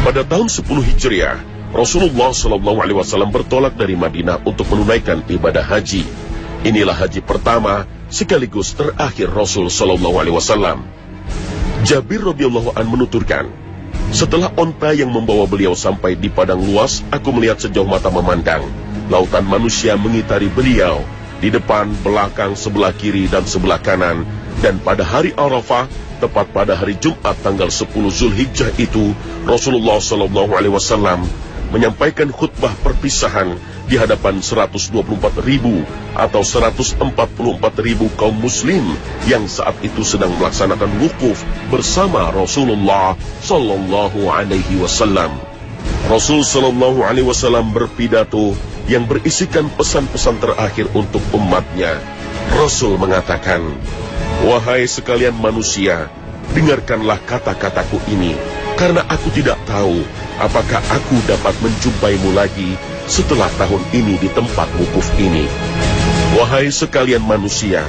Pada tahun 10 Hijriah, Rasulullah SAW bertolak dari Madinah untuk menunaikan ibadah haji. Inilah haji pertama sekaligus terakhir Rasul SAW. Jabir radhiyallahu an menuturkan, setelah onta yang membawa beliau sampai di padang luas, aku melihat sejauh mata memandang. Lautan manusia mengitari beliau, di depan, belakang, sebelah kiri, dan sebelah kanan. Dan pada hari Arafah, tepat pada hari Jumat tanggal 10 Zulhijjah itu, Rasulullah SAW menyampaikan khutbah perpisahan di hadapan 124.000 atau 144.000 kaum muslim yang saat itu sedang melaksanakan wukuf bersama Rasulullah SAW. Rasul SAW berpidato yang berisikan pesan-pesan terakhir untuk umatnya. Rasul mengatakan, "Wahai sekalian manusia, dengarkanlah kata-kataku ini, karena aku tidak tahu apakah aku dapat menjumpaimu lagi setelah tahun ini di tempat wukuf ini. Wahai sekalian manusia,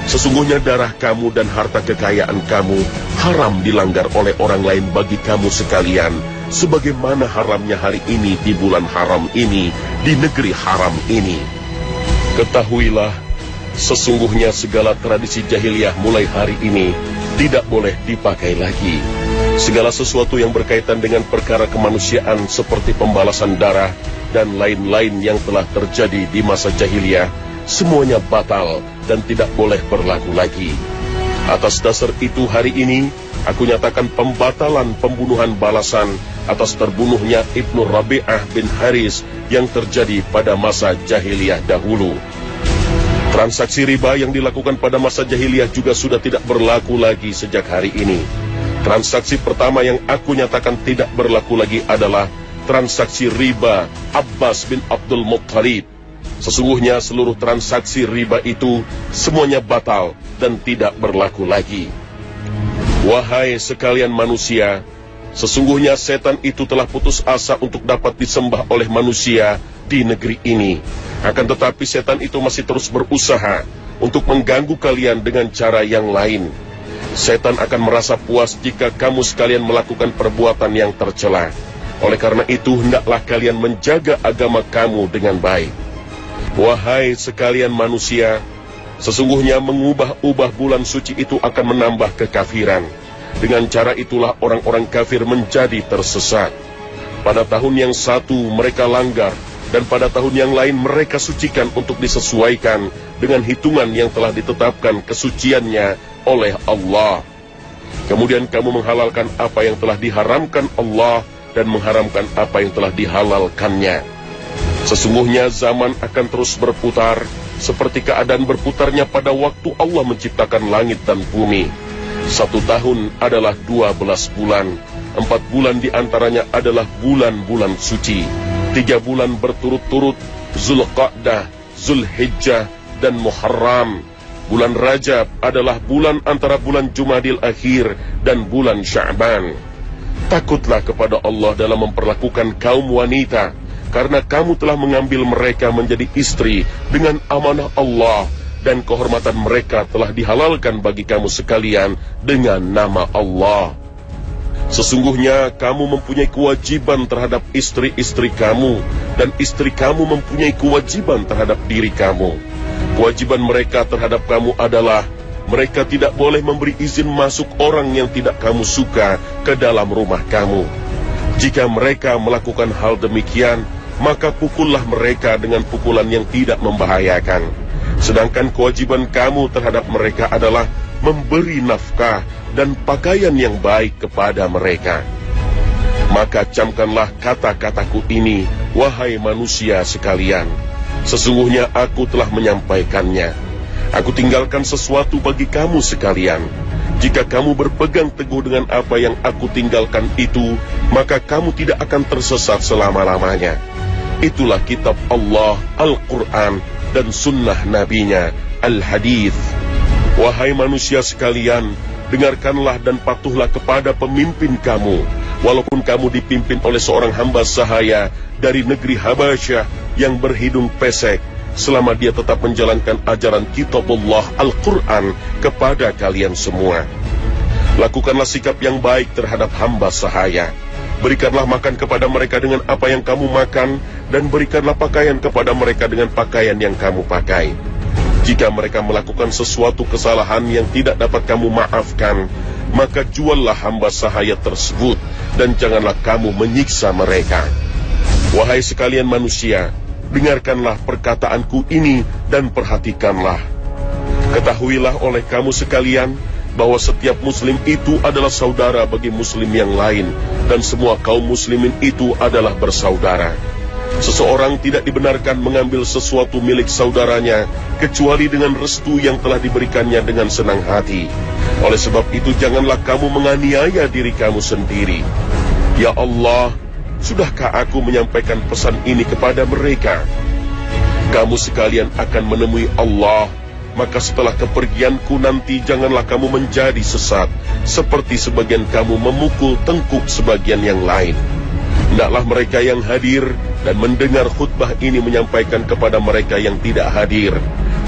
sesungguhnya darah kamu dan harta kekayaan kamu haram dilanggar oleh orang lain bagi kamu sekalian, sebagaimana haramnya hari ini di bulan haram ini, di negeri haram ini. Ketahuilah, sesungguhnya segala tradisi jahiliyah mulai hari ini tidak boleh dipakai lagi. Segala sesuatu yang berkaitan dengan perkara kemanusiaan seperti pembalasan darah dan lain-lain yang telah terjadi di masa jahiliyah, semuanya batal dan tidak boleh berlaku lagi. Atas dasar itu hari ini, aku nyatakan pembatalan pembunuhan balasan atas terbunuhnya Ibnu Rabi'ah bin Haris yang terjadi pada masa jahiliyah dahulu. Transaksi riba yang dilakukan pada masa jahiliyah juga sudah tidak berlaku lagi sejak hari ini. Transaksi pertama yang aku nyatakan tidak berlaku lagi adalah transaksi riba Abbas bin Abdul Muttalib. Sesungguhnya seluruh transaksi riba itu semuanya batal dan tidak berlaku lagi. Wahai sekalian manusia, sesungguhnya setan itu telah putus asa untuk dapat disembah oleh manusia di negeri ini. Akan tetapi setan itu masih terus berusaha untuk mengganggu kalian dengan cara yang lain. Setan akan merasa puas jika kamu sekalian melakukan perbuatan yang tercela. Oleh karena itu, hendaklah kalian menjaga agama kamu dengan baik. Wahai sekalian manusia, sesungguhnya mengubah-ubah bulan suci itu akan menambah kekafiran. Dengan cara itulah orang-orang kafir menjadi tersesat. Pada tahun yang satu mereka langgar, dan pada tahun yang lain mereka sucikan untuk disesuaikan dengan hitungan yang telah ditetapkan kesuciannya oleh Allah. Kemudian kamu menghalalkan apa yang telah diharamkan Allah dan mengharamkan apa yang telah dihalalkannya. Sesungguhnya zaman akan terus berputar seperti keadaan berputarnya pada waktu Allah menciptakan langit dan bumi. 1 tahun adalah 12 bulan, 4 bulan diantaranya adalah bulan-bulan suci. 3 bulan berturut-turut, Zulqa'dah, Zulhijjah, dan Muharram. Bulan Rajab adalah bulan antara bulan Jumadil Akhir dan bulan Sya'ban. Takutlah kepada Allah dalam memperlakukan kaum wanita, karena kamu telah mengambil mereka menjadi istri dengan amanah Allah, dan kehormatan mereka telah dihalalkan bagi kamu sekalian dengan nama Allah. Sesungguhnya kamu mempunyai kewajiban terhadap istri-istri kamu, dan istri kamu mempunyai kewajiban terhadap diri kamu. Kewajiban mereka terhadap kamu adalah mereka tidak boleh memberi izin masuk orang yang tidak kamu suka ke dalam rumah kamu. Jika mereka melakukan hal demikian, maka pukullah mereka dengan pukulan yang tidak membahayakan. Sedangkan kewajiban kamu terhadap mereka adalah memberi nafkah dan pakaian yang baik kepada mereka. Maka camkanlah kata-kataku ini, wahai manusia sekalian. Sesungguhnya aku telah menyampaikannya. Aku tinggalkan sesuatu bagi kamu sekalian. Jika kamu berpegang teguh dengan apa yang aku tinggalkan itu, maka kamu tidak akan tersesat selama-lamanya. Itulah kitab Allah, Al-Quran, dan sunnah nabinya, Al-Hadith. Wahai manusia sekalian, dengarkanlah dan patuhlah kepada pemimpin kamu, walaupun kamu dipimpin oleh seorang hamba sahaya dari negeri Habasyah yang berhidung pesek, selama dia tetap menjalankan ajaran kitabullah Al-Quran kepada kalian semua. Lakukanlah sikap yang baik terhadap hamba sahaya. Berikanlah makan kepada mereka dengan apa yang kamu makan, dan berikanlah pakaian kepada mereka dengan pakaian yang kamu pakai. Jika mereka melakukan sesuatu kesalahan yang tidak dapat kamu maafkan, maka juallah hamba sahaya tersebut, dan janganlah kamu menyiksa mereka. Wahai sekalian manusia, dengarkanlah perkataanku ini dan perhatikanlah. Ketahuilah oleh kamu sekalian, bahwa setiap muslim itu adalah saudara bagi muslim yang lain, dan semua kaum muslimin itu adalah bersaudara. Seseorang tidak dibenarkan mengambil sesuatu milik saudaranya, kecuali dengan restu yang telah diberikannya dengan senang hati. Oleh sebab itu janganlah kamu menganiaya diri kamu sendiri. Ya Allah, sudahkah aku menyampaikan pesan ini kepada mereka? Kamu sekalian akan menemui Allah. Maka setelah kepergianku nanti janganlah kamu menjadi sesat, seperti sebagian kamu memukul tengkuk sebagian yang lain. Hendaklah mereka yang hadir dan mendengar khutbah ini menyampaikan kepada mereka yang tidak hadir.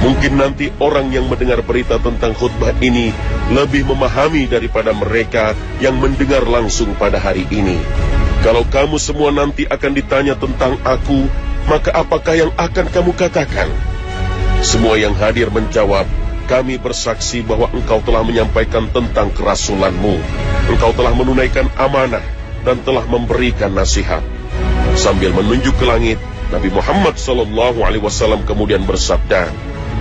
Mungkin nanti orang yang mendengar berita tentang khutbah ini lebih memahami daripada mereka yang mendengar langsung pada hari ini. Kalau kamu semua nanti akan ditanya tentang aku, maka apakah yang akan kamu katakan? Semua yang hadir menjawab, kami bersaksi bahwa engkau telah menyampaikan tentang kerasulanmu. Engkau telah menunaikan amanah dan telah memberikan nasihat. Sambil menunjuk ke langit, Nabi Muhammad SAW kemudian bersabda,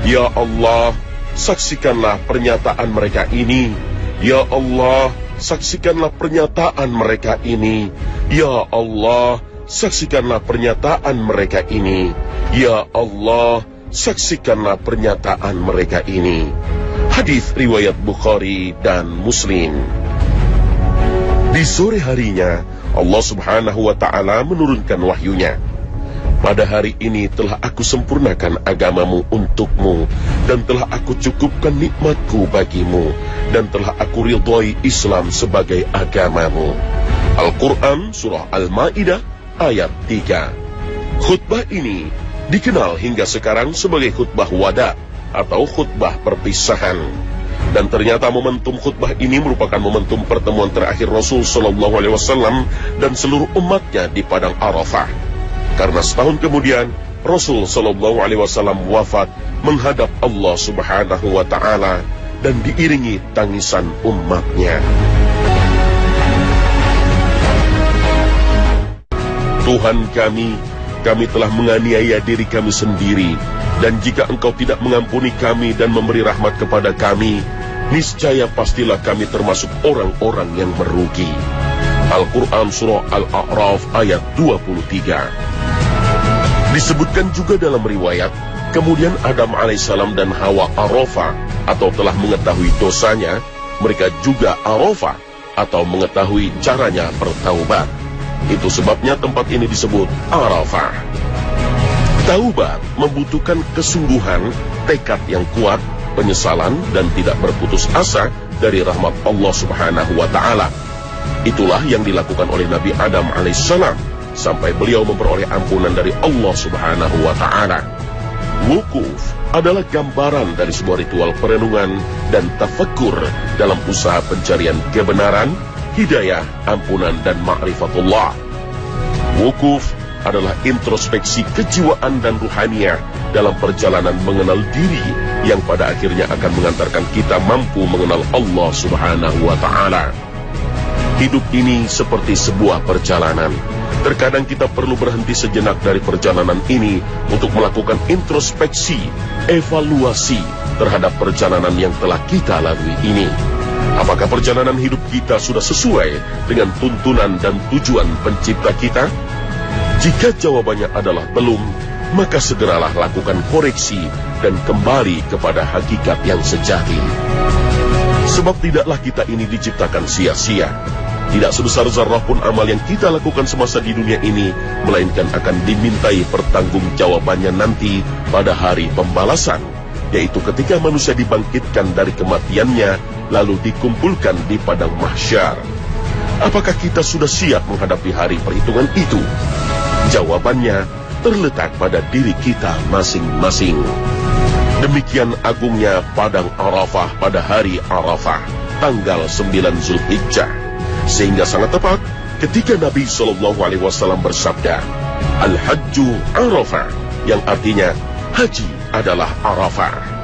Ya Allah, saksikanlah pernyataan mereka ini. Ya Allah, saksikanlah pernyataan mereka ini. Ya Allah, saksikanlah pernyataan mereka ini. Ya Allah, saksikanlah pernyataan mereka ini. Hadis riwayat Bukhari dan Muslim. Di sore harinya, Allah Subhanahu wa Ta'ala menurunkan wahyunya. Pada hari ini telah aku sempurnakan agamamu untukmu, dan telah aku cukupkan nikmatku bagimu, dan telah aku ridhoi Islam sebagai agamamu. Al-Quran Surah Al-Ma'idah ayat 3. Khutbah ini dikenal hingga sekarang sebagai khutbah wada atau khutbah perpisahan. Dan ternyata momentum khutbah ini merupakan momentum pertemuan terakhir Rasul Shallallahu Alaihi Wasallam dan seluruh umatnya di padang Arafah. Karena setahun kemudian Rasul Shallallahu Alaihi Wasallam wafat menghadap Allah Subhanahu Wa Taala dan diiringi tangisan umatnya. Tuhan kami telah menganiaya diri kami sendiri, dan jika Engkau tidak mengampuni kami dan memberi rahmat kepada kami, niscaya pastilah kami termasuk orang-orang yang merugi. Al-Quran Surah Al-A'raf ayat 23. Disebutkan juga dalam riwayat, kemudian Adam alaihissalam dan Hawa Arafah atau telah mengetahui dosanya, mereka juga Arafah atau mengetahui caranya bertaubat. Itu sebabnya tempat ini disebut Arafah. Taubat membutuhkan kesungguhan, tekad yang kuat, penyesalan, dan tidak berputus asa dari rahmat Allah Subhanahu wa Ta'ala. Itulah yang dilakukan oleh Nabi Adam alaihissalam sampai beliau memperoleh ampunan dari Allah Subhanahu wa Ta'ala. Wukuf adalah gambaran dari sebuah ritual perenungan dan tafakkur dalam usaha pencarian kebenaran, hidayah, ampunan, dan ma'rifatullah. Wukuf adalah introspeksi kejiwaan dan ruhaniah dalam perjalanan mengenal diri yang pada akhirnya akan mengantarkan kita mampu mengenal Allah Subhanahu wa Ta'ala. Hidup ini seperti sebuah perjalanan. Terkadang kita perlu berhenti sejenak dari perjalanan ini untuk melakukan introspeksi, evaluasi terhadap perjalanan yang telah kita lalui ini. Apakah perjalanan hidup kita sudah sesuai dengan tuntunan dan tujuan pencipta kita? Jika jawabannya adalah belum, maka segeralah lakukan koreksi dan kembali kepada hakikat yang sejati. Sebab tidaklah kita ini diciptakan sia-sia. Tidak sebesar zarrah pun amal yang kita lakukan semasa di dunia ini, melainkan akan dimintai pertanggungjawabannya nanti pada hari pembalasan, yaitu ketika manusia dibangkitkan dari kematiannya, lalu dikumpulkan di padang mahsyar. Apakah kita sudah siap menghadapi hari perhitungan itu? Jawabannya terletak pada diri kita masing-masing. Demikian agungnya padang Arafah pada hari Arafah, tanggal 9 Zulhijjah. Sehingga sangat tepat ketika Nabi Shallallahu Alaihi Wasallam bersabda, Al-Hajju Arafah, yang artinya haji adalah Arafah.